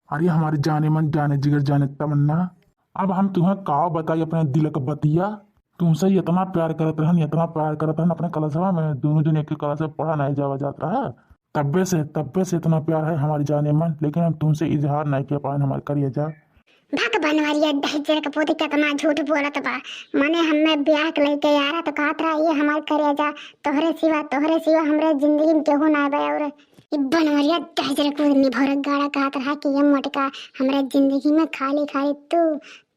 अरे हमारी जाने मन जाने जिगर जाने तमन्ना, अब हम तुम्हें का बताई अपने दिल का बतिया। तुमसे ही इतना प्यार करत रहन, इतना प्यार करत रहन अपने कलशवा में, दोनों जन एक ही क्लास में पढ़ा नहीं जावा जाता है। तब्बे से इतना प्यार है हमारी जाने मन, लेकिन हम तुमसे इजहार नहीं कर पाए हमारे करिए जा। भक बनवारिया दहेजर का पोते कितना झूठ बोलत बा। मने हमें ब्याह के लेके आ रहा तो कहत रहा ये हमार करे जा, तोहरे सिवा हमरे जिंदगी में केहू ना बा। और ये बनवारिया दहेजर को निभर गाड़ा कहत रहा कि ये मटका हमरे जिंदगी में खाली खाली तू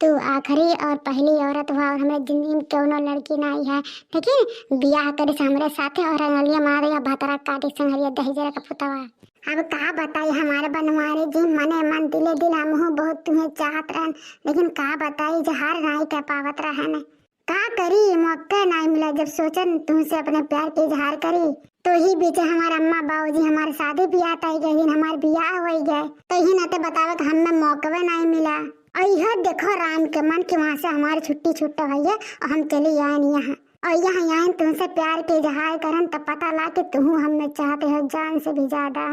तू आखिरी और पहली औरत हुआ, और हमारे जिंदगी में क्यों लड़की ना आई है, लेकिन ब्याह करे से हमारे साथे और अंगलिया मार दिया भतरा काटी संगरिया दहेजर का पुतवा। अब कहा बताई हमारे बनवारी जी, मने मन दिले दिल हमहू बहुत तुम्हें चाहत रहन, लेकिन कहा बताई जहार नहीं कर पावत रहन। का करी मौका नहीं मिला, जब सोचन तुमसे अपने प्यार के इजहार करी तो ही बीच हमारे अम्मा बाबूजी हमारे शादी ब्याह तय गए, हमारे ब्याह हो गए तो ही न तो बतावे कि हमें मौका नहीं मिला। और यह देखो राम के मन की वहाँ से हमारी छुट्टी छुट्टा हुई है और हम चले आए यहाँ, और यहाँ तुमसे प्यार के इजहार करन तब पता ला कि तुम हमें चाहते हो जान से भी ज्यादा।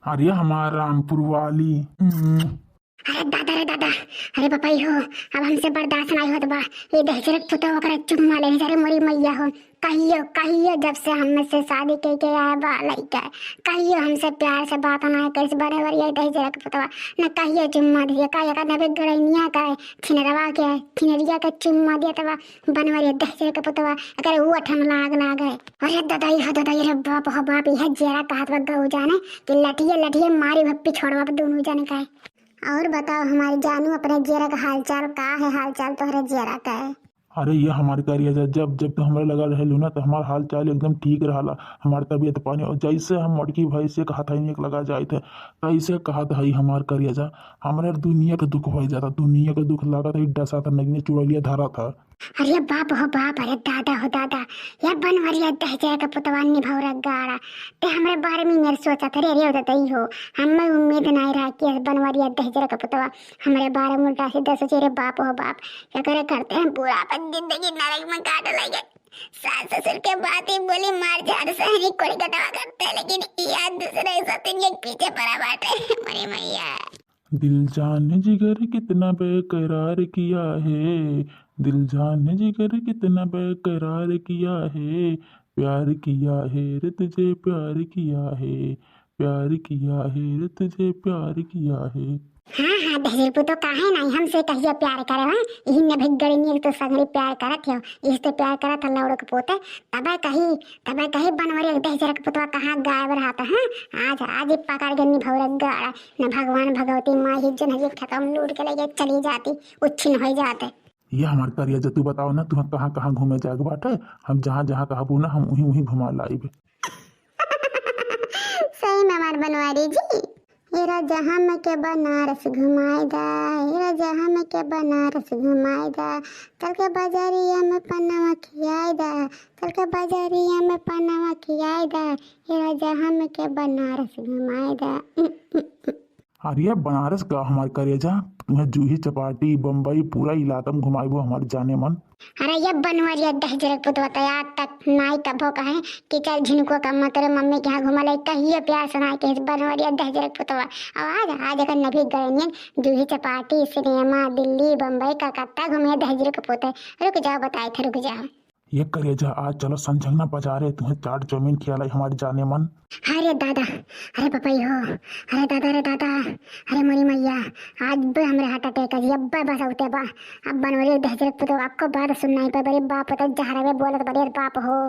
अरे हमारा रामपुर वाली। अरे दादा, अरे पापाई हो, अब हमसे बर्दाश्त नहीं होता बा। ये दहशत पुतो वकर चुम्मा ले जा रे मोरी मैया हो। कहियो जब से हम से शादी के आया बा लइका, कहियो हमसे प्यार से बात ना कैसे बड़े बड़े दहशत पुतवा न कहियो चुम्मा दिया का का नबे गड़ैनिया का छिनरवा के छिनरिया का चुम्मा दिया तबा बनवरिया दहशत का पुतवा अगर वो ठम लाग गए। अरे दादा रे बाप हो बाप, यह जेरा कहत बा गौ जाने कि लठिए मारी भप्पी छोड़वा दोनों जाने का। और बताओ हमारी जानू अपने जेरा का हालचाल का है, हालचाल तोहरे जेरा का है। अरे ये हमारे करिए जा, जब जब तो हमारे लगा रहे ना तो हमारा हाल चाल एकदम ठीक रहा, हमारी तबीयत पानी और जैसे हम मटकी भाई से कहा था एक लगा जाए थे तैसे कहा था हमार करिए जा। हमारे दुनिया का दुख हो जाता, दुनिया का दुख लगा था डसा था नगने चुड़ैलिया धारा था। अरे बाप हो बाप, अरे दादा हो दादा, यह बनवरिया दहजर का पुतवा निभौरा गाड़ा ते हमारे बारे में मेरे सोचा था रे होता ही हो। हमें उम्मीद नहीं रहा कि बनवरिया दहजर का पुतवा हमारे बारे में उल्टा सीधा सोचे। रे बाप हो बाप, क्या करे करते हैं पूरा अपन जिंदगी नरक में काट लगे। सास ससुर के बात ही बोली मार झाड़ से हरी कोड़ी कटवा करते हैं, लेकिन याद दूसरे सतिन के पीछे पड़ा बाटे मरी मैया। दिल जान जिगर कितना बेकरार किया है, दिल जान जिगर कितना बेकरार किया है, प्यार किया है रे तुझे प्यार किया है, प्यार किया है रे तुझे प्यार किया है। हाँ दहजर पुतो काहे नहीं हमसे कहिए प्यार करे वहाँ, यही ने भिग गड़ी तो सगरी प्यार करत हो, इससे प्यार करत लौड़ के पोते तबे कही बनवरी दहजर के पुतवा कहाँ गायब रहता है। आज पकड़ के निभौर गाड़ा न भगवान भगवती माँ ही जन ही खत्म लूट के लेके चली जाती, उच्छिन्न हो जाते। ये हमारे करिए जा, तू बताओ ना तुम्हें कहाँ कहाँ घूमे जाके बाटे, हम जहाँ जहाँ कहबू ना हम वहीं वहीं घुमा लाइब। सही में हमार बनवारी जी, हेरा जहाँ में के बनारस घुमाएगा, हेरा जहाँ में के बनारस घुमाएगा, चल के बाजारिया में पन्नावा खियाएगा, चल के बाजारिया में पन्नावा खियाएगा, हेरा जहाँ में के बनारस घुमाएगा। अरे बनारस का हमारे करिए जा, तुम्हें जूही चपाटी बम्बई पूरा इलाका में घुमाइबो हमारे जाने मन। अरे ये बनवरिया दहजर पुतवा तैयार तक नाई कभो कहे कि चल झिनको कम्मा तेरे मम्मी के यहाँ घुमा ले, कहिए प्यार सुना के बनवरिया दहजर पुतवा। और आज अगर नभी गए जूही चपाटी सिनेमा दिल्ली बम्बई कलकत्ता घूमे दहजर के पोते। रुक जाओ बताए थे, रुक जाओ। ये करिए जा, आज चलो संझंगना बाजारे, तुम्हें चाट चौमीन खिला हमारे जाने मन। अरे दादा, अरे पपाई हो, अरे दादा, अरे मोरी मैया, आज भी हमरे हार्ट अटैक है अब बस उठे बा। अब बनवरी दहजर पुतो आपको बात सुनना ही पे बड़े बाप तो जहरवे बोलत बड़े बाप हो।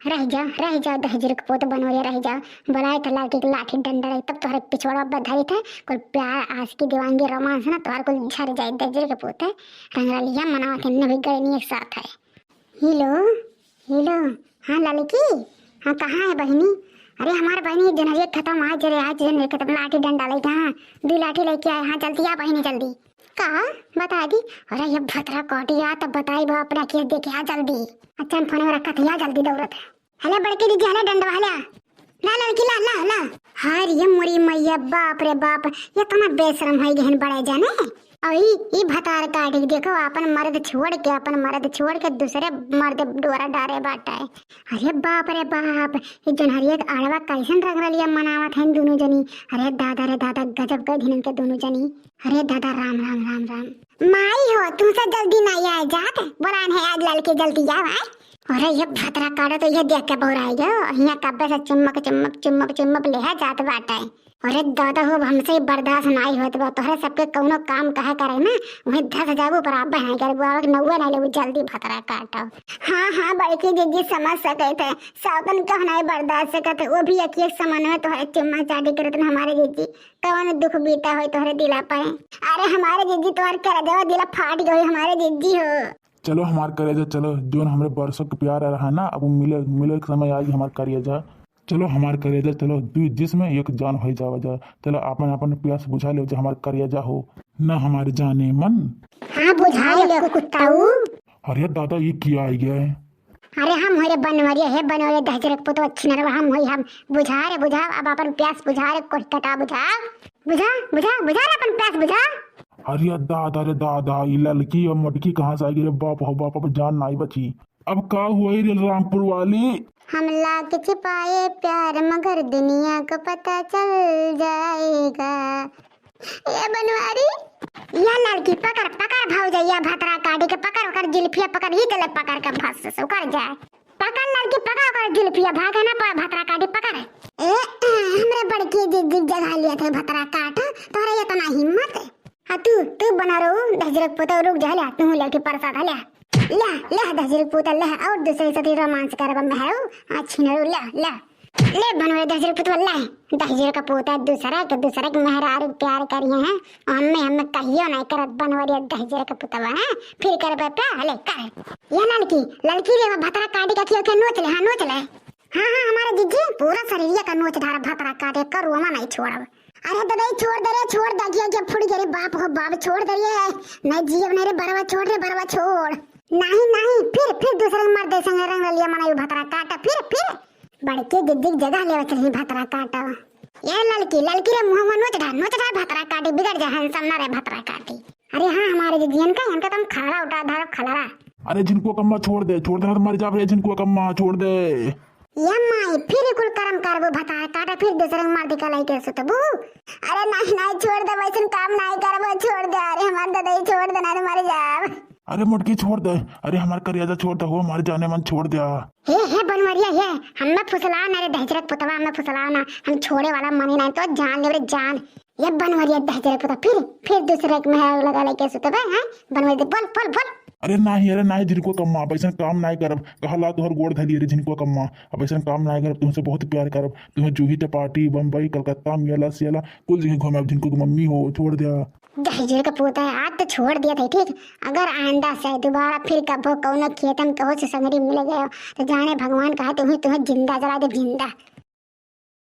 रह जा दहजर के पोत बनवरी रह जा, बलाए तो लाठी डंडा तब तोहरे पिछवाड़ा बधाई थे कुल प्यार आज की दीवानगी रोमांस ना तोहर कुल झर जाए दहजर के पोते रंगरा लिया मनावा के नभी गए एक साथ है। हेलो, हाँ लड़की, हाँ कहाँ है बहनी? अरे हमारे बहनी जनवरी खत्म आज जनवरी खत्म लाठी डंडा लेके, हाँ 2 लाठी लेके आए, हाँ जल्दी आ बहनी जल्दी। कहा बता दी? अरे ये भतरा कोटिया तब बताई वो अपना केस देखे आ जल्दी। अच्छा हम फोन में रखा था जल्दी दौड़त। हेलो बड़की दीदी, हेलो डंडा वाला ला लड़की ला। हार ये मुरी मैया बाप रे बाप, ये तो ना बेशरम है गहन बड़े जाने। और ई भतार काटी देखो अपन मर्द छोड़ के दूसरे मर्द डोरा डारे बाटा है। अरे बाप रे बाप, ये जनहरिया के आड़वा कैसन रंग रलिया मनावत है दोनों जनी। अरे दादा गजब गए धिनन के दोनों जनी। अरे दादा राम राम राम राम। माई हो तुमसे जल्दी नहीं आए जात बरान है आज लड़के जल्दी जाओ आए। अरे ये भतरा काटो तो ये देख के बहुराई गयो। यहाँ कब्बे से चुम्मक लेहा जात बाटा है। अरे दादा हो हमसे बर्दाश्त नहीं होत बा। तोहरे सबके कौनो काम कहे करे ना वही 10,000 ऊपर आप बहाई कर बुआ नौवे नहीं ले जल्दी भतरा काटो। हाँ बड़की जीजी समझ सके थे सावन कहना बर्दाश्त से कहते वो भी एक समान में तोहरे चुम्मा चाटी करत न हमारे जीजी कौन दुख बीता हो तोहरे दिला पाए। अरे हमारे जीजी तोहर कर देवा दिला फाट गई हमारे जीजी हो। चलो हमार करेजा चलो जो हमारे बरसों के प्यार रहा ना अब मिले के समय आज हमार करेजा चलो हमार करेजा चलो जिसमें एक जान हो जावा जा। चलो अपन प्यास बुझा लो जो हमार करेजा हो न हमारे जाने मन। हाँ बुझा ले कुत्ताऊ। अरे दादा ये किया आ गया है। अरे हम होरे बनवरिया दहजरक पुतो अच्छी न हम बुझा अब अपन प्यास बुझा रे कोई कटा बुझा रे अपन प्यास बुझा। अरे दादा ये लड़की और मटकी कहाँ से आएगी रे बाप हो बाप अब जान नहीं बची। अब का हुआ रे रामपुर वाली। हम लाके छिपाए प्यार मगर दुनिया को पता चल जाएगा। ये बनवारी या लड़की पकड़ भौजैया भतरा काटी के पकड़ जुल्फिया पकड़ ही गले पकड़ के फंस से उकर जाए। पकड़ लड़की पकड़ जुल्फिया भागे ना भतरा काटी पकड़। हमरे बड़की जिग जगह लिया थे भतरा काट तोरे इतना हिम्मत है। हाँ तू बना रहो दहजरक पुतो रुक जा ले तू लड़की परसा था ले दहजरक पुतो ले और दूसरे साथी रोमांस करब महरो अच्छी नरो ले बनवे दहजरक पुतो ले दहजरक का पोता दूसरा के मेहरारू प्यार करिए हैं हमें कहियो नहीं करत बनवरिया दहजरक का पुतवा है फिर करबे प्यार ले कर। ये लड़की रे भतरा काटी का क्यों के नोच ले। हाँ हमारे जीजी पूरा शरीर का नोच धारा भतरा काटे करू हम नहीं छोड़ब। अरे दादा छोड़ दागिया जब फुट गए बाप हो बाप छोड़ दे नहीं जीव नहीं रे बरवा छोड़ नहीं फिर दूसरे मर्द संग रंग लिया मनाई भतरा काटा फिर बड़के जिद्दी जगह ले चली भतरा काटा। ये लड़की रे मुंह नोच ढार भतरा काटी बिगड़ जा हंसम ना रे भतरा काटी। अरे हाँ हमारे जीजी इनका तुम खड़ा उठा धार खलरा। अरे जिनको कम्मा छोड़ दे तो मर जा जिनको कम्मा छोड़ दे। यम्माई फिर कुल कर्म करबो भता काटा फिर दूसरे मर्द का लाई के सुतबू। अरे नहीं छोड़ दे वैसन काम नहीं करबो छोड़ दे। अरे हमार दादा छोड़ दे ना मर जाब। अरे मुटकी छोड़ दे। अरे हमार करियाजा छोड़ दे हो हमारे जाने मन छोड़ दिया। हे बनवरिया हे हमें फुसला ना रे दहजरक पुतवा हमें फुसला ना हम छोड़े वाला मनी नहीं तो जान ले रे जान। ये बनवरिया दहजरक पुतवा फिर दूसरे के मेहर लगा लेके सुतबे हैं बनवरिया बोल। अरे नहीं जिनको कम्मा अब ऐसा काम नहीं करब कहला तोहर गोड़ धली रे जिनको कम्मा अब ऐसा काम नहीं करब तुमसे बहुत प्यार करब तुम्हें जूही पार्टी बम्बई कलकत्ता मियाला सियाला कुल जगह घूमे जिनको मम्मी हो छोड़ दिया। दहजर का पोता है आज तो छोड़ दिया था ठीक। अगर आंदा से दोबारा फिर कबो कौनो खेतम कहो से संगरी मिल गया तो जाने भगवान कहा तुम्हें जिंदा जला दे जिंदा।